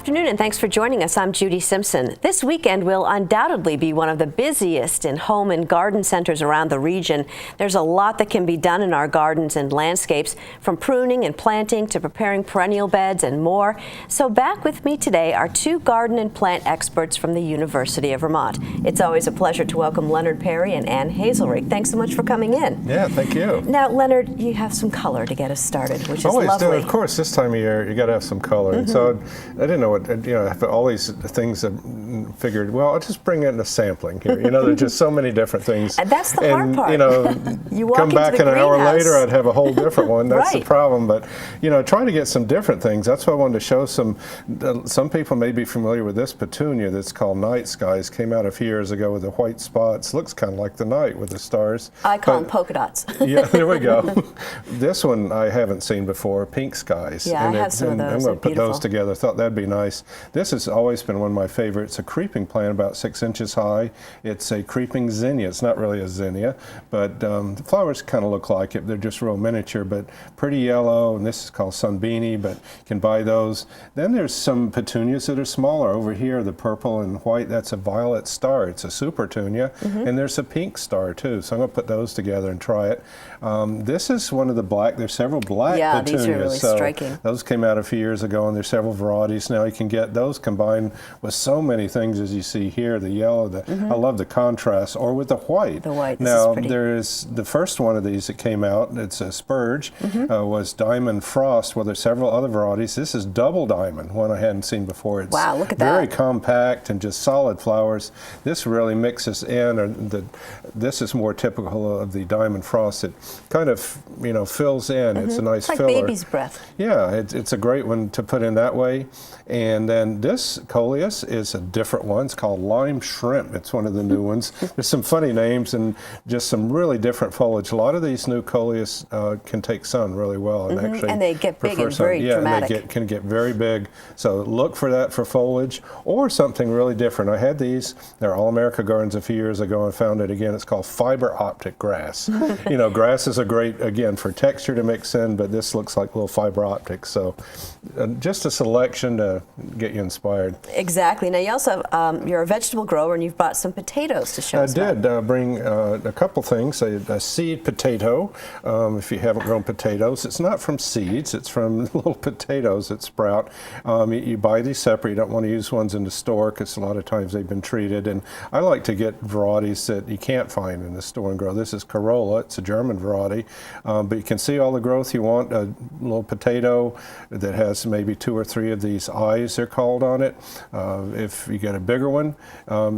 afternoon and thanks for joining us. I'm Judy Simpson. This weekend will undoubtedly be one of the busiest in home and garden centers around the region. There's a lot that can be done in our gardens and landscapes, from pruning and planting to preparing perennial beds and more. So back with me today are two garden and plant experts from the University of Vermont. It's always a pleasure to welcome Leonard Perry and Ann Hazelrigg. Thanks so much for coming in. Yeah, thank you. Now, Leonard, you have some color to get us started, which is always lovely. Do. Of course, this time of year you got to have some color. And so I didn't know what, all these things I figured, well, I'll just bring in a sampling here. There's just so many different things. And that's the hard part. You come back an hour later, I'd have a whole different one. That's right. the problem. But, trying to get some different things. That's why I wanted to show some people may be familiar with this petunia that's called Night Skies. Came out a few years ago with the white spots. Looks kind of like the night with the stars. I call them polka dots. Yeah, there we go. This one I haven't seen before, Pink Skies. Yeah, I have some of those. I'm going to put those together. Thought that'd be nice. This has always been one of my favorites. A creeping plant about 6 inches high. It's a creeping zinnia. It's not really a zinnia, but the flowers kind of look like it. They're just real miniature, but pretty yellow. And this is called Sunbeanie, but you can buy those. Then there's some petunias that are smaller. Over here, the purple and white, that's a violet star. It's a supertunia. And there's a pink star too. So I'm going to put those together and try it. This is one of the black. There's several black petunias. These are really striking. Those came out a few years ago, and there's several varieties now. You can get those combined with so many things as you see here. The yellow, I love the contrast, or with the white. The white. Now there's the first one of these that came out. It's a spurge. Was Diamond Frost. Well, there's several other varieties. This is double diamond, one I hadn't seen before. It's wow, look at that. Very compact and just solid flowers. This really mixes in. This is more typical of the Diamond Frost. It kind of fills in. It's a nice like filler. Baby's breath. Yeah, it's a great one to put in that way. And then this coleus is a different one. It's called Lime Shrimp. It's one of the new ones. There's some funny names and just some really different foliage. A lot of these new coleus can take sun really well and actually and they get big and very dramatic. And they can get very big. So look for that for foliage or something really different. I had these. They're All America Gardens a few years ago and found it again. It's called fiber optic grass. Grasses are great again for texture to mix in, but this looks like little fiber optics. So just a selection to get you inspired. Exactly. Now you also you're a vegetable grower and you've brought some potatoes to show us. I did bring a couple things. A seed potato. If you haven't grown potatoes, it's not from seeds. It's from little potatoes that sprout. You buy these separate. You don't want to use ones in the store because a lot of times they've been treated. And I like to get varieties that you can't find in the store and grow. This is Corolla. It's a German variety, but you can see all the growth you want. A little potato that has maybe 2 or 3 of these eyes, they're called, on it. If you get a bigger one,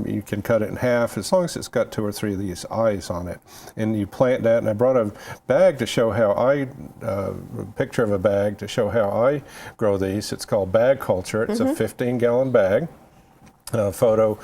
you can cut it in half as long as it's got 2 or 3 of these eyes on it. And you plant that, and I brought a bag to show how a picture of a bag to show how I grow these. It's called bag culture. It's a 15-gallon bag. Photo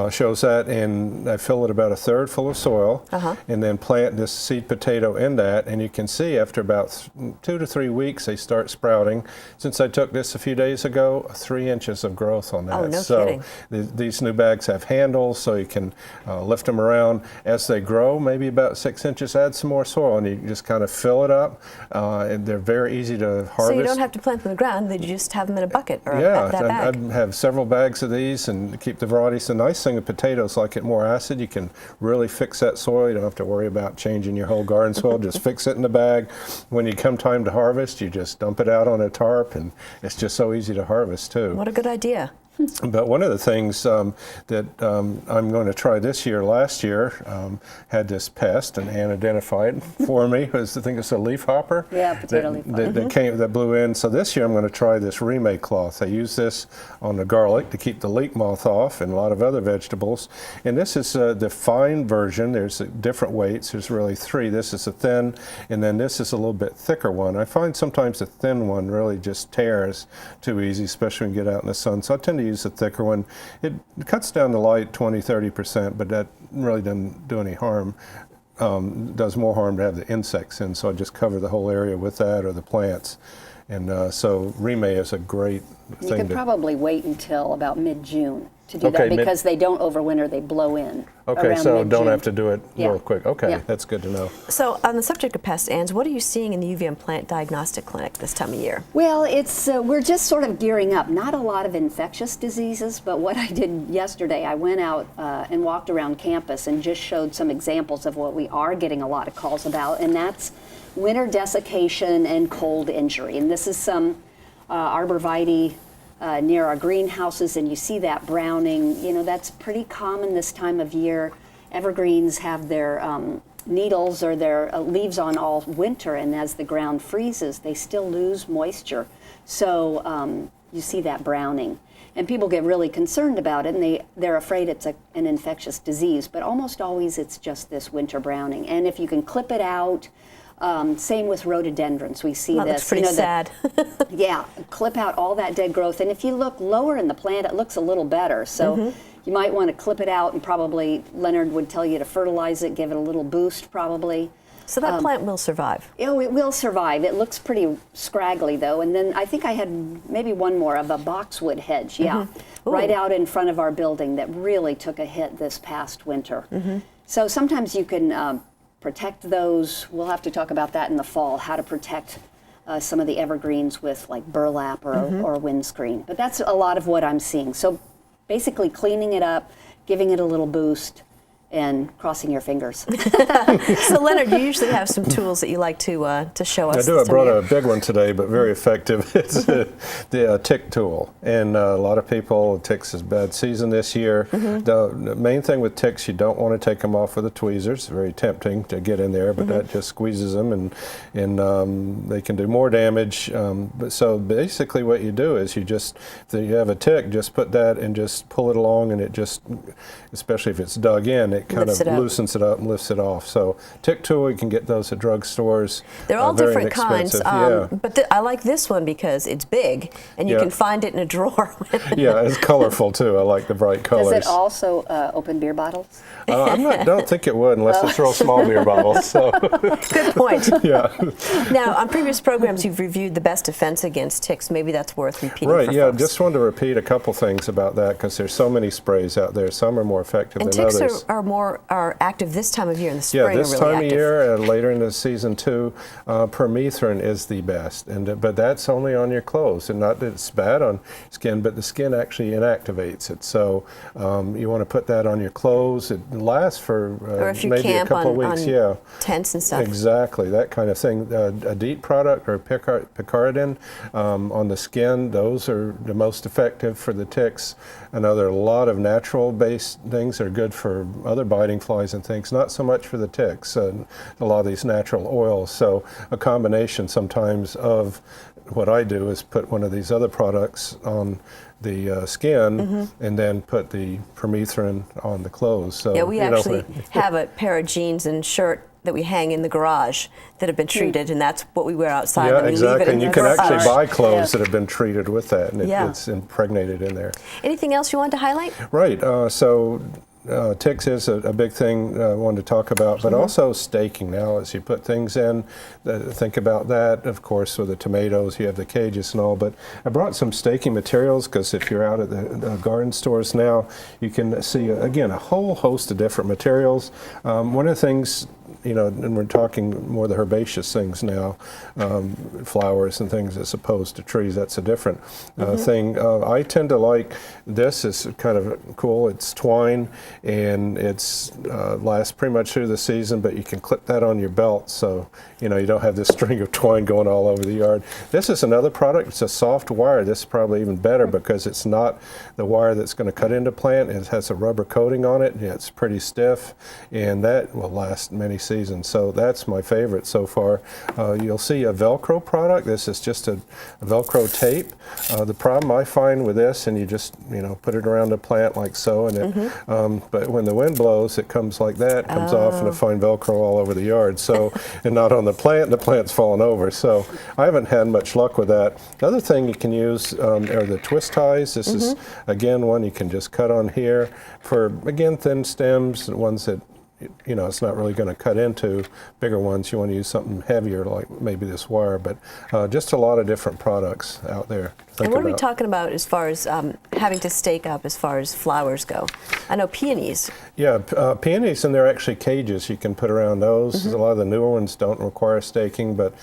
shows that, and I fill it about 1/3 full of soil, and then plant this seed potato in that, and you can see after about 2 to 3 weeks they start sprouting. Since I took this a few days ago, 3 inches of growth on that. Oh, no kidding. These new bags have handles, so you can lift them around. As they grow, maybe about 6 inches, add some more soil, and you just kind of fill it up. And they're very easy to harvest. So you don't have to plant them in the ground, you just have them in a bucket or that bag. I have several bags of these and keep the varieties. The nice thing with potatoes, like it more acid, you can really fix that soil. You don't have to worry about changing your whole garden soil. Just fix it in the bag. When you come time to harvest, you just dump it out on a tarp, and it's just so easy to harvest too. What a good idea. But one of the things that I'm going to try this year, last year, had this pest, and Ann identified it for me. I think it's a leaf hopper. Yeah, potato leaf hopper. That blew in. So this year I'm going to try this remake cloth. I use this on the garlic to keep the leek moth off and a lot of other vegetables. And this is the fine version. There's different weights. There's really 3. This is a thin, and then this is a little bit thicker one. I find sometimes the thin one really just tears too easy, especially when you get out in the sun. So I tend to use a thicker one. It cuts down the light 20–30%, but that really doesn't do any harm. Does more harm to have the insects in, so I just cover the whole area with that or the plants. And so Remay is a great thing. You could probably wait until about mid-June to do Okay, that because they don't overwinter, they blow in. Okay, around so don't mid-June. have to do it Yeah. real quick. Okay, Yeah. that's good to know. So on the subject of pests, Ann, what are you seeing in the UVM Plant Diagnostic Clinic this time of year? Well, it's we're just sort of gearing up. Not a lot of infectious diseases, but what I did yesterday, I went out and walked around campus and just showed some examples of what we are getting a lot of calls about, and that's winter desiccation and cold injury. And this is some arborvitae near our greenhouses, and you see that browning. You know, that's pretty common this time of year. Evergreens have their needles or their leaves on all winter, and as the ground freezes, they still lose moisture. So you see that browning. And people get really concerned about it, and they're afraid it's an infectious disease, but almost always it's just this winter browning. And if you can clip it out, same with rhododendrons. We see Well, this. that's pretty sad. Yeah, clip out all that dead growth. And if you look lower in the plant, it looks a little better. So you might want to clip it out, and probably Leonard would tell you to fertilize it, give it a little boost probably. So that plant will survive. Oh, it will survive. It looks pretty scraggly though. And then I think I had maybe one more of a boxwood hedge, yeah, right out in front of our building that really took a hit this past winter. So sometimes you can protect those. We'll have to talk about that in the fall, how to protect some of the evergreens with like burlap or windscreen. But that's a lot of what I'm seeing. So basically cleaning it up, giving it a little boost, and crossing your fingers. So Leonard, you usually have some tools that you like to show us. I do. I this time brought of a big one today, but very effective. It's the tick tool. And a lot of people, ticks is bad season this year. The main thing with ticks, you don't want to take them off with the tweezers. Very tempting to get in there, but that just squeezes them, and they can do more damage. But so basically what you do is if you have a tick, just put that and just pull it along, and it just, especially if it's dug in, it kind of loosens it up and lifts it off. So tick tool, you can get those at drugstores. They're all very different kinds, inexpensive. but I like this one because it's big and you can find it in a drawer. Yeah, it's colorful too. I like the bright colors. Does it also open beer bottles? Don't think it would unless it's real small beer bottles. So Good point. yeah. Now, on previous programs, you've reviewed the best defense against ticks. Maybe that's worth repeating Right, for yeah, folks. just wanted to repeat a couple things about that because there's so many sprays out there. Some are more effective And than ticks others. are active this time of year in the spring. Yeah, this are really time active. of year, later in the season too, permethrin is the best, but that's only on your clothes, and not that it's bad on skin, but the skin actually inactivates it. So you want to put that on your clothes. It lasts for Or if you maybe a camp couple on, weeks. on Yeah, tents and stuff. exactly, that kind of thing. A DEET product or picaridin on the skin, those are the most effective for the ticks. I know there are a lot of natural-based things that are good for other biting flies and things, not so much for the ticks, a lot of these natural oils. So a combination sometimes of what I do is put one of these other products on the skin and then put the permethrin on the clothes. So, Yeah, we actually have a pair of jeans and shirt that we hang in the garage that have been treated, and that's what we wear outside. yeah, and we leave it exactly. in And the you can garage. actually buy clothes Yeah. that have been treated with that, and Yeah. it's impregnated in there. Anything else you wanted to highlight? Right. So ticks is a big thing I wanted to talk about, but also staking. Now, as you put things in, think about that. Of course, with the tomatoes, you have the cages and all, but I brought some staking materials because if you're out at the garden stores now, you can see, again, a whole host of different materials. One of the things, and we're talking more the herbaceous things now, flowers and things as opposed to trees. That's a different thing. I tend to like this. It's kind of cool. It's twine, and it's lasts pretty much through the season, but you can clip that on your belt, so you don't have this string of twine going all over the yard. This is another product. It's a soft wire. This is probably even better because it's not the wire that's going to cut into plant. It has a rubber coating on it. Yeah, it's pretty stiff, and that will last many seasons. So that's my favorite so far. You'll see a Velcro product. This is just a Velcro tape. The problem I find with this, and you just put it around the plant like so, and it, but when the wind blows, it comes like that, comes off, and I find Velcro all over the yard. So, and not on the plant's falling over. So I haven't had much luck with that. The other thing you can use are the twist ties. This is again one you can just cut on here for again thin stems, ones that you know, it's not really going to cut into bigger ones. You want to use something heavier, like maybe this wire, but just a lot of different products out there. And what are we talking about as far as having to stake up as far as flowers go? I know peonies. Yeah, peonies, and they're actually cages you can put around those. A lot of the newer ones don't require staking, but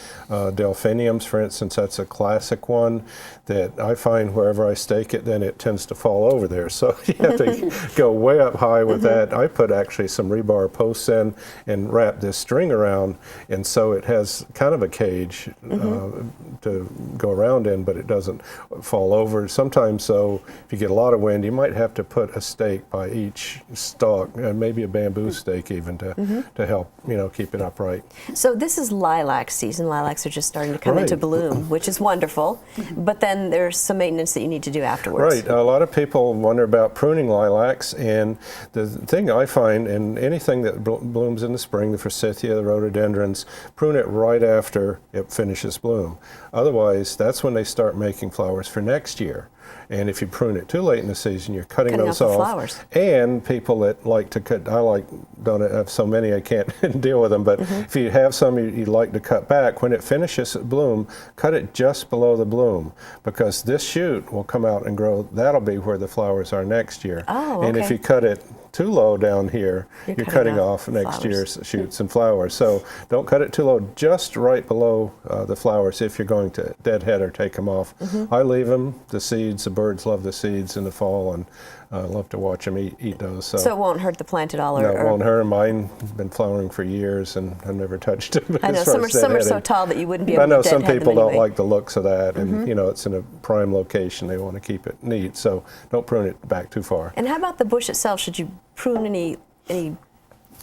delphiniums, for instance, that's a classic one that I find wherever I stake it, then it tends to fall over there. So you have to go way up high with that. I put actually some rebar posts in and wrap this string around, and so it has kind of a cage to go around in, but it doesn't fall over. Sometimes, so if you get a lot of wind, you might have to put a stake by each stalk, and maybe a bamboo stake even to help, you know, keep it upright. So this is lilac season. Lilacs are just starting to come into bloom, which is wonderful. But then there's some maintenance that you need to do afterwards. Right. A lot of people wonder about pruning lilacs, and the thing I find in anything that blooms in the spring, the forsythia, the rhododendrons, prune it right after it finishes bloom. Otherwise, that's when they start making flowers for next year. And if you prune it too late in the season, you're cutting those off the off. flowers. And people that like to cut, don't have so many, I can't deal with them, but if you have some you'd like to cut back, when it finishes bloom, cut it just below the bloom, because this shoot will come out and grow. That'll be where the flowers are next year. Oh, and if you cut it too low down here, you're cutting off next year's shoots and flowers. So don't cut it too low, just right below the flowers if you're going to deadhead or take them off. I leave them, the seeds, the birds love the seeds in the fall, and love to watch them eat those. So it won't hurt the plant at all? No, it won't hurt. Mine have been flowering for years, and I've never touched them. I know, some are so tall that you wouldn't be able to I know deadhead some people them don't anyway. like the looks of that, and you know, it's in a prime location. They want to keep it neat, so don't prune it back too far. And how about the bush itself? Should you prune any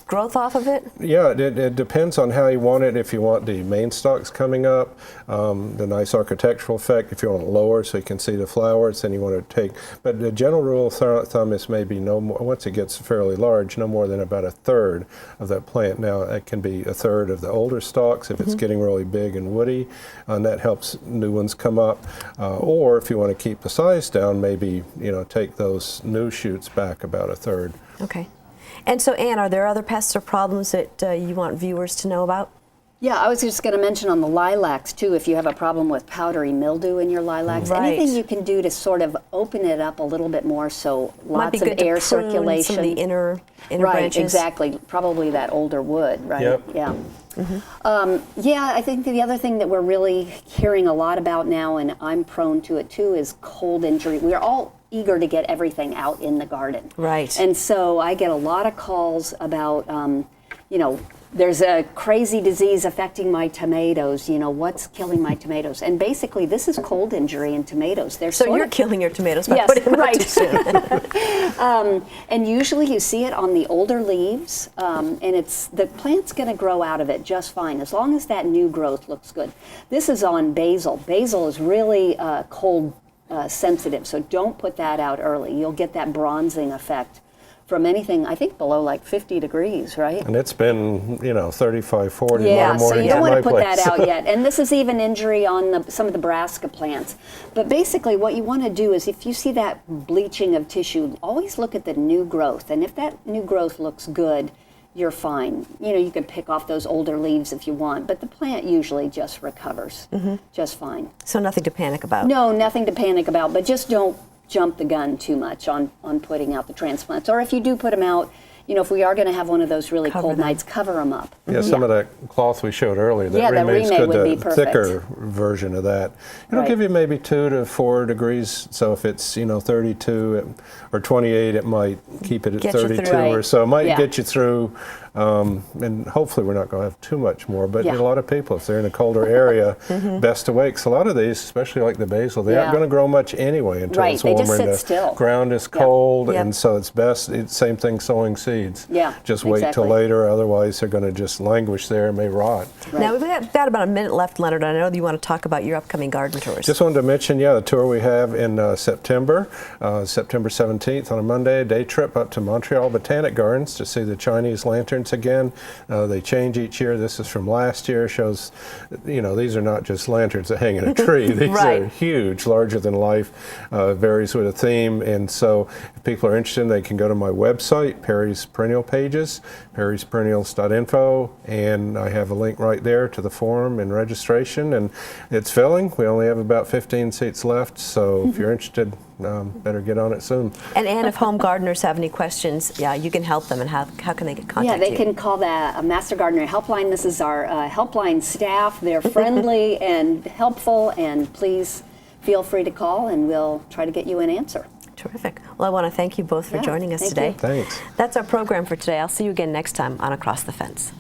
growth off of it? Yeah, it depends on how you want it. If you want the main stalks coming up, the nice architectural effect, if you want it lower so you can see the flowers, then you want to take, but the general rule of thumb is maybe no more, once it gets fairly large, no more than about a third of that plant. Now, it can be a third of the older stalks if it's getting really big and woody, and that helps new ones come up. Or if you want to keep the size down, maybe, you know, take those new shoots back about a third. Okay. And so, Ann, are there other pests or problems that you want viewers to know about? Yeah, I was just going to mention on the lilacs, too, if you have a problem with powdery mildew in your lilacs, Right. anything you can do to sort of open it up a little bit more so Might be lots of good to air prune circulation. some of the inner Right, branches. exactly. Probably that older wood, right? Yep. Yeah. Yeah, I think the other thing that we're really hearing a lot about now, and I'm prone to it too, is cold injury. We're all eager to get everything out in the garden. Right. And so I get a lot of calls about, you know, there's a crazy disease affecting my tomatoes, you know, what's killing my tomatoes? And basically this is cold injury in tomatoes. They're So sort you're of, killing your tomatoes by Yes, putting them out right. too soon. and usually you see it on the older leaves, and the plant's going to grow out of it just fine as long as that new growth looks good. This is on basil. Basil is really cold sensitive, so don't put that out early. You'll get that bronzing effect from anything, I think, below like 50 degrees, right? And it's been, you know, 35, 40 Yeah, in the so morning you don't at want my to put place. that out yet. And this is even injury on some of the brassica plants. But basically what you want to do is if you see that bleaching of tissue, always look at the new growth. And if that new growth looks good, you're fine. You know, you can pick off those older leaves if you want, but the plant usually just recovers just fine. So nothing to panic about. No, nothing to panic about, but just don't jump the gun too much on putting out the transplants. Or if you do put them out, you know, if we are going to have one of those really Cover cold them. nights, cover them up. Yeah, some of that cloth we showed earlier, that Yeah, the remains remade good, would be the perfect. thicker version of that. It'll Right. give you maybe 2 to 4 degrees, so if it's, you know, 32 or 28, it might keep it at Get you through. 32 or Right. so. It might Yeah. get you through, and hopefully we're not going to have too much more, but Yeah. a lot of people, if they're in a colder area, best to wait. 'Cause a lot of these, especially like the basil, they aren't Yeah. going to grow much anyway until Right, it's they warmer just and sit the still. ground is Yeah. cold, Yep. and so it's best, same thing sowing seeds. Yeah, Just wait till exactly. later, otherwise they're going to just languish there and may rot. Now we've got about a minute left, Leonard. I know that you want to talk about your upcoming garden tours. Just wanted to mention, yeah, the tour we have in September, September 17th on a Monday, a day trip up to Montreal Botanic Gardens to see the Chinese lantern lanterns again. They change each year. This is from last year. Shows, these are not just lanterns that hang in a tree. These Right. are huge, larger than life, varies with a theme. And so if people are interested, they can go to my website, Perry's Perennial Pages, perrysperennials.info, and I have a link right there to the forum and registration. And it's filling. We only have about 15 seats left, so if you're interested, better get on it soon. And Ann, if home gardeners have any questions, yeah, you can help them. And how can they get contact Yeah, they you? can call the Master Gardener Helpline. This is our helpline staff. They're friendly and helpful, and please feel free to call and we'll try to get you an answer. Terrific. Well, I want to thank you both for Yeah, joining us thank today. you. Thanks. That's our program for today. I'll see you again next time on Across the Fence.